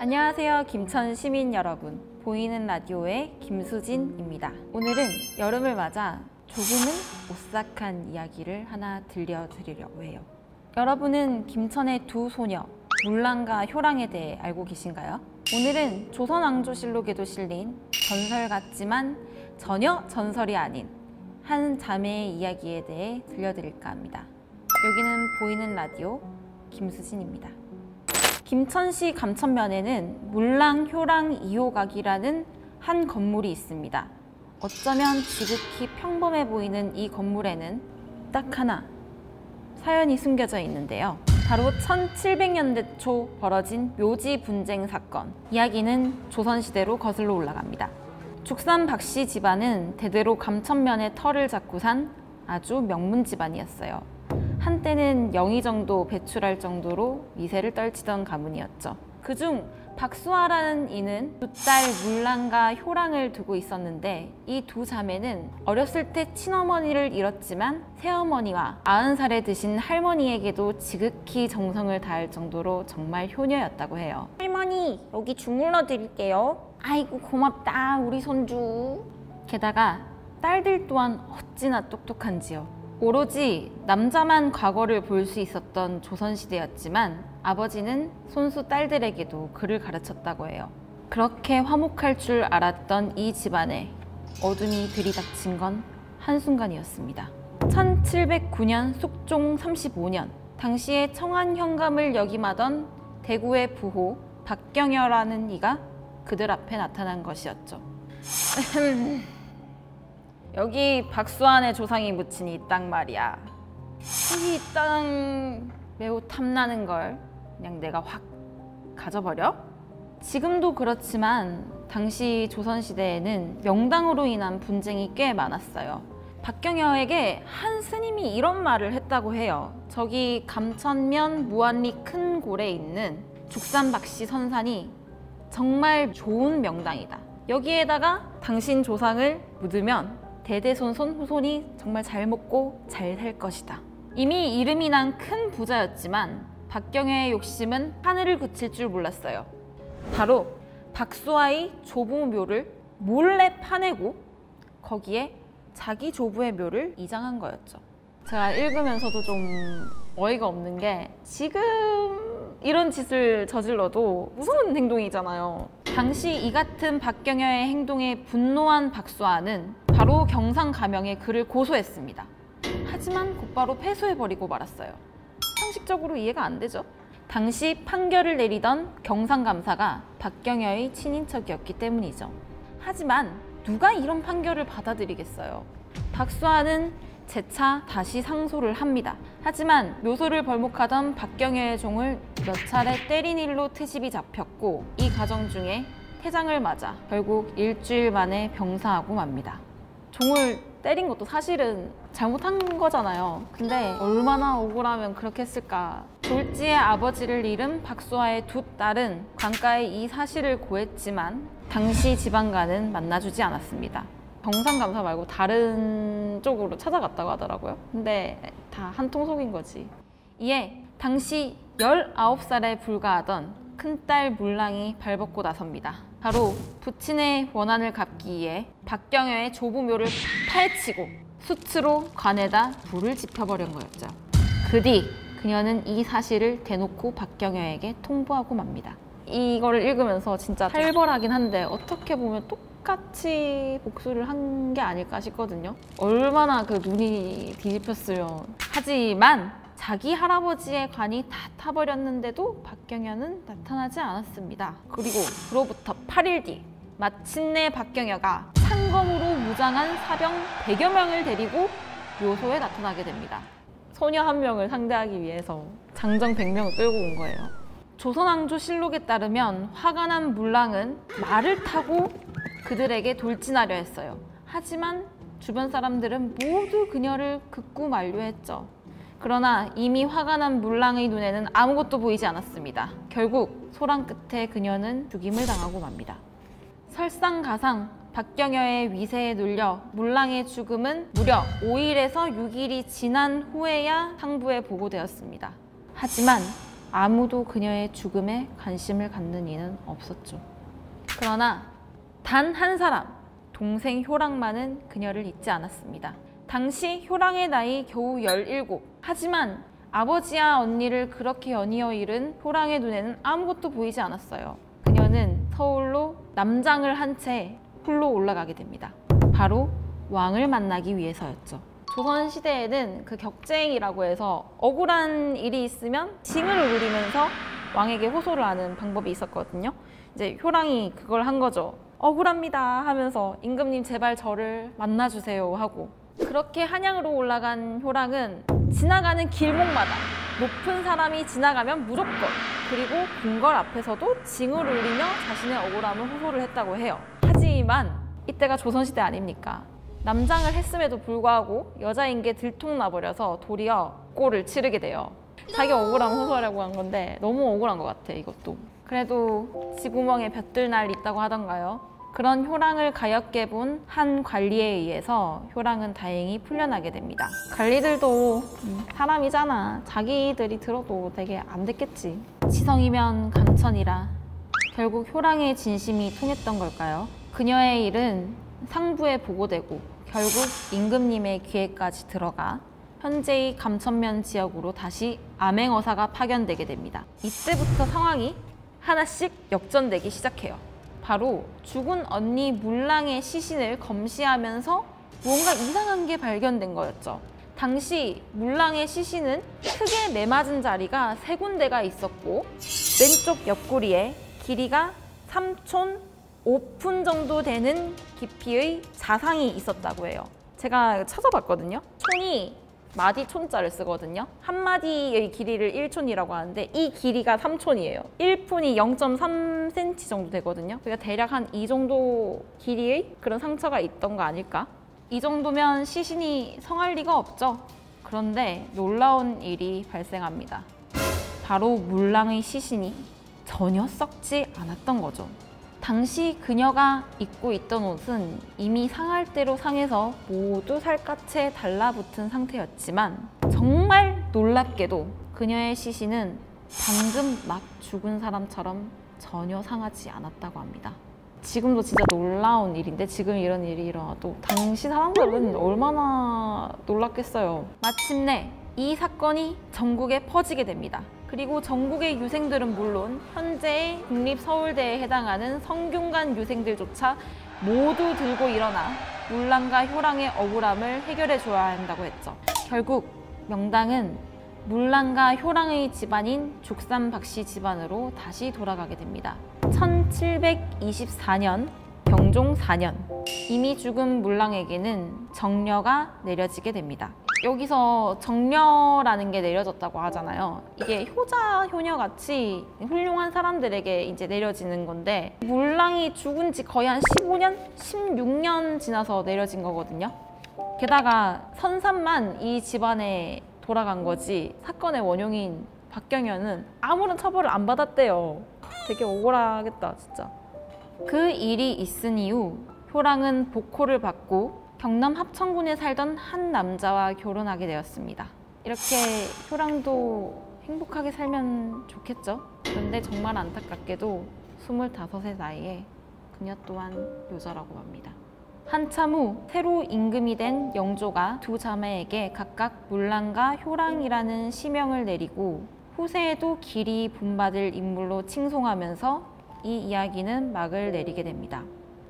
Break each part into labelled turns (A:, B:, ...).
A: 안녕하세요, 김천 시민 여러분. 보이는 라디오의 김수진입니다. 오늘은 여름을 맞아 조금은 오싹한 이야기를 하나 들려드리려고 해요. 여러분은 김천의 두 소녀 물랑과 효랑에 대해 알고 계신가요? 오늘은 조선왕조실록에도 실린 전설 같지만 전혀 전설이 아닌 한 자매의 이야기에 대해 들려드릴까 합니다. 여기는 보이는 라디오 김수진입니다. 김천시 감천면에는 물랑, 효랑 2호각이라는 한 건물이 있습니다. 어쩌면 지극히 평범해 보이는 이 건물에는 딱 하나 사연이 숨겨져 있는데요. 바로 1700년대 초 벌어진 묘지 분쟁 사건. 이야기는 조선시대로 거슬러 올라갑니다. 죽산 박씨 집안은 대대로 감천면의 터를 잡고 산 아주 명문 집안이었어요. 한때는 영희 정도 배출할 정도로 미세를 떨치던 가문이었죠. 그중 박수아라는 이는 두 딸 물랑과 효랑을 두고 있었는데 이 두 자매는 어렸을 때 친어머니를 잃었지만 새어머니와 90살에 드신 할머니에게도 지극히 정성을 다할 정도로 정말 효녀였다고 해요. 할머니, 여기 주물러 드릴게요. 아이고 고맙다, 우리 손주. 게다가 딸들 또한 어찌나 똑똑한지요. 오로지 남자만 과거를 볼 수 있었던 조선시대였지만 아버지는 손수 딸들에게도 글을 가르쳤다고 해요. 그렇게 화목할 줄 알았던 이 집안에 어둠이 들이닥친 건 한순간이었습니다. 1709년 숙종 35년 당시에 청안 현감을 역임하던 대구의 부호 박경여라는 이가 그들 앞에 나타난 것이었죠. 여기 박수안의 조상이 묻힌 이 땅 말이야. 이 땅 매우 탐나는 걸 그냥 내가 확 가져버려? 지금도 그렇지만 당시 조선시대에는 명당으로 인한 분쟁이 꽤 많았어요. 박경여에게 한 스님이 이런 말을 했다고 해요. 저기 감천면 무안리 큰 골에 있는 죽산박씨 선산이 정말 좋은 명당이다. 여기에다가 당신 조상을 묻으면 대대손손 후손이 정말 잘 먹고 잘 살 것이다. 이미 이름이 난 큰 부자였지만 박경여의 욕심은 하늘을 그칠 줄 몰랐어요. 바로 박수아의 조부 묘를 몰래 파내고 거기에 자기 조부의 묘를 이장한 거였죠. 제가 읽으면서도 좀 어이가 없는 게 지금 이런 짓을 저질러도 무서운 행동이잖아요. 당시 이 같은 박경여의 행동에 분노한 박수아는 바로 경상가명에 그를 고소했습니다. 하지만 곧바로 패소해버리고 말았어요. 상식적으로 이해가 안 되죠? 당시 판결을 내리던 경상감사가 박경여의 친인척이었기 때문이죠. 하지만 누가 이런 판결을 받아들이겠어요? 박수아는 재차 다시 상소를 합니다. 하지만 묘소를 벌목하던 박경여의 종을 몇 차례 때린 일로 트집이 잡혔고 이 과정 중에 태장을 맞아 결국 일주일 만에 병사하고 맙니다. 종을 때린 것도 사실은 잘못한 거잖아요. 근데 얼마나 억울하면 그렇게 했을까. 졸지의 아버지를 잃은 박수아의 두 딸은 관가에 이 사실을 고했지만 당시 지방과는 만나주지 않았습니다. 경상감사 말고 다른 쪽으로 찾아갔다고 하더라고요. 근데 다 한통속인 거지. 이에 당시 19살에 불과하던 큰딸 물랑이 발벗고 나섭니다. 바로 부친의 원한을 갚기 위해 박경여의 조부묘를 파헤치고 수치로 관에다 불을 지펴버린 거였죠. 그 뒤 그녀는 이 사실을 대놓고 박경여에게 통보하고 맙니다. 이거를 읽으면서 진짜 살벌하긴 한데 어떻게 보면 똑같이 복수를 한 게 아닐까 싶거든요. 얼마나 그 눈이 뒤집혔으면. 하지만 자기 할아버지의 관이 다 타버렸는데도 박경여는 나타나지 않았습니다. 그리고 그로부터 8일 뒤 마침내 박경여가 상검으로 무장한 사병 100여 명을 데리고 묘소에 나타나게 됩니다. 소녀 한 명을 상대하기 위해서 장정 100명을 끌고 온 거예요. 조선왕조실록에 따르면 화가 난 물랑은 말을 타고 그들에게 돌진하려 했어요. 하지만 주변 사람들은 모두 그녀를 긋고 만류했죠. 그러나 이미 화가 난 물랑의 눈에는 아무것도 보이지 않았습니다. 결국 소랑 끝에 그녀는 죽임을 당하고 맙니다. 설상가상 박경여의 위세에 눌려 물랑의 죽음은 무려 5일에서 6일이 지난 후에야 상부에 보고되었습니다. 하지만 아무도 그녀의 죽음에 관심을 갖는 이는 없었죠. 그러나 단 한 사람, 동생 효랑만은 그녀를 잊지 않았습니다. 당시 효랑의 나이 겨우 17. 하지만 아버지와 언니를 그렇게 연이어 잃은 효랑의 눈에는 아무것도 보이지 않았어요. 그녀는 서울로 남장을 한 채 홀로 올라가게 됩니다. 바로 왕을 만나기 위해서였죠. 조선시대에는 그 격쟁이라고 해서 억울한 일이 있으면 징을 누리면서 왕에게 호소를 하는 방법이 있었거든요. 이제 효랑이 그걸 한 거죠. 억울합니다 하면서 임금님 제발 저를 만나주세요 하고, 그렇게 한양으로 올라간 효랑은 지나가는 길목마다 높은 사람이 지나가면 무조건, 그리고 궁궐 앞에서도 징을 울리며 자신의 억울함을 호소를 했다고 해요. 하지만 이때가 조선시대 아닙니까? 남장을 했음에도 불구하고 여자인 게 들통나버려서 도리어 꼴을 치르게 돼요. 자기 억울함 호소하려고 한 건데 너무 억울한 것 같아, 이것도. 그래도 쥐구멍에 볕들 날 있다고 하던가요? 그런 효랑을 가엾게 본 한 관리에 의해서 효랑은 다행히 풀려나게 됩니다. 관리들도 사람이잖아. 자기들이 들어도 되게 안 됐겠지. 치성이면 감천이라. 결국 효랑의 진심이 통했던 걸까요? 그녀의 일은 상부에 보고되고 결국 임금님의 귀에까지 들어가 현재의 감천면 지역으로 다시 암행어사가 파견되게 됩니다. 이때부터 상황이 하나씩 역전되기 시작해요. 바로 죽은 언니 물랑의 시신을 검시하면서 뭔가 이상한 게 발견된 거였죠. 당시 물랑의 시신은 크게 매맞은 자리가 3군데가 있었고 왼쪽 옆구리에 길이가 3촌 5푼 정도 되는 깊이의 자상이 있었다고 해요. 제가 찾아봤거든요. 촌이 마디 촌자를 쓰거든요. 한 마디의 길이를 1촌이라고 하는데 이 길이가 3촌이에요. 1푼이 0.3cm 정도 되거든요. 그러니까 대략 한 이 정도 길이의 그런 상처가 있던 거 아닐까? 이 정도면 시신이 성할 리가 없죠. 그런데 놀라운 일이 발생합니다. 바로 물랑의 시신이 전혀 썩지 않았던 거죠. 당시 그녀가 입고 있던 옷은 이미 상할 대로 상해서 모두 살갗에 달라붙은 상태였지만 정말 놀랍게도 그녀의 시신은 방금 막 죽은 사람처럼 전혀 상하지 않았다고 합니다. 지금도 진짜 놀라운 일인데 지금 이런 일이 일어나도 당시 사람들은 얼마나 놀랐겠어요. 마침내 이 사건이 전국에 퍼지게 됩니다. 그리고 전국의 유생들은 물론 현재의 국립서울대에 해당하는 성균관 유생들조차 모두 들고 일어나 물랑과 효랑의 억울함을 해결해 줘야 한다고 했죠. 결국 명당은 물랑과 효랑의 집안인 죽산 박씨 집안으로 다시 돌아가게 됩니다. 1724년 경종 4년 이미 죽은 물랑에게는 정려가 내려지게 됩니다. 여기서 정려라는 게 내려졌다고 하잖아요. 이게 효자, 효녀같이 훌륭한 사람들에게 이제 내려지는 건데 물랑이 죽은 지 거의 한 15년? 16년 지나서 내려진 거거든요. 게다가 선산만 이 집안에 돌아간 거지 사건의 원흉인 박경현은 아무런 처벌을 안 받았대요. 되게 억울하겠다, 진짜. 그 일이 있은 이후 효랑은 복호를 받고 경남 합천군에 살던 한 남자와 결혼하게 되었습니다. 이렇게 효랑도 행복하게 살면 좋겠죠? 그런데 정말 안타깝게도 25의 나이에 그녀 또한 요절하고 맙니다. 한참 후 새로 임금이 된 영조가 두 자매에게 각각 물랑과 효랑이라는 시명을 내리고 후세에도 길이 본받을 인물로 칭송하면서 이 이야기는 막을 내리게 됩니다.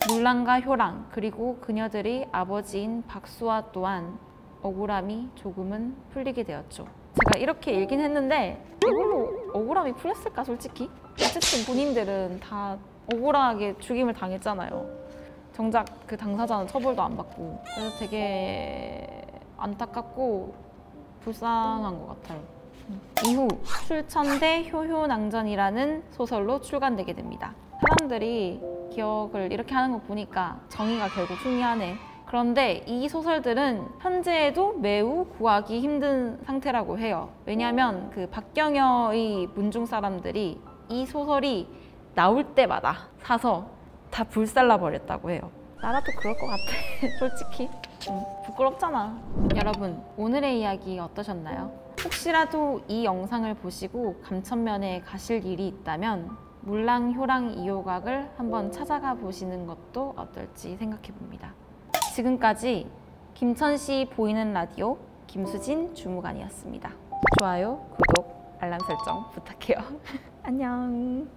A: 물랑과 효랑 그리고 그녀들의 아버지인 박수아 또한 억울함이 조금은 풀리게 되었죠. 제가 이렇게 읽긴 했는데 이걸로 억울함이 풀렸을까 솔직히? 어쨌든 본인들은 다 억울하게 죽임을 당했잖아요. 정작 그 당사자는 처벌도 안 받고. 그래서 되게 안타깝고 불쌍한 것 같아요. 이후 출천대 효효낭전이라는 소설로 출간되게 됩니다. 사람들이 기억을 이렇게 하는 거 보니까 정의가 결국 승리하네. 그런데 이 소설들은 현재에도 매우 구하기 힘든 상태라고 해요. 왜냐하면 그 박경여의 문중 사람들이 이 소설이 나올 때마다 사서 다 불살라 버렸다고 해요. 나라도 그럴 것 같아. 솔직히 부끄럽잖아. 여러분 오늘의 이야기 어떠셨나요? 혹시라도 이 영상을 보시고 감천면에 가실 일이 있다면 물랑효랑 2호각을 한번 찾아가 보시는 것도 어떨지 생각해 봅니다. 지금까지 김천시 보이는 라디오 김수진 주무관이었습니다. 좋아요, 구독, 알람 설정 부탁해요. 안녕.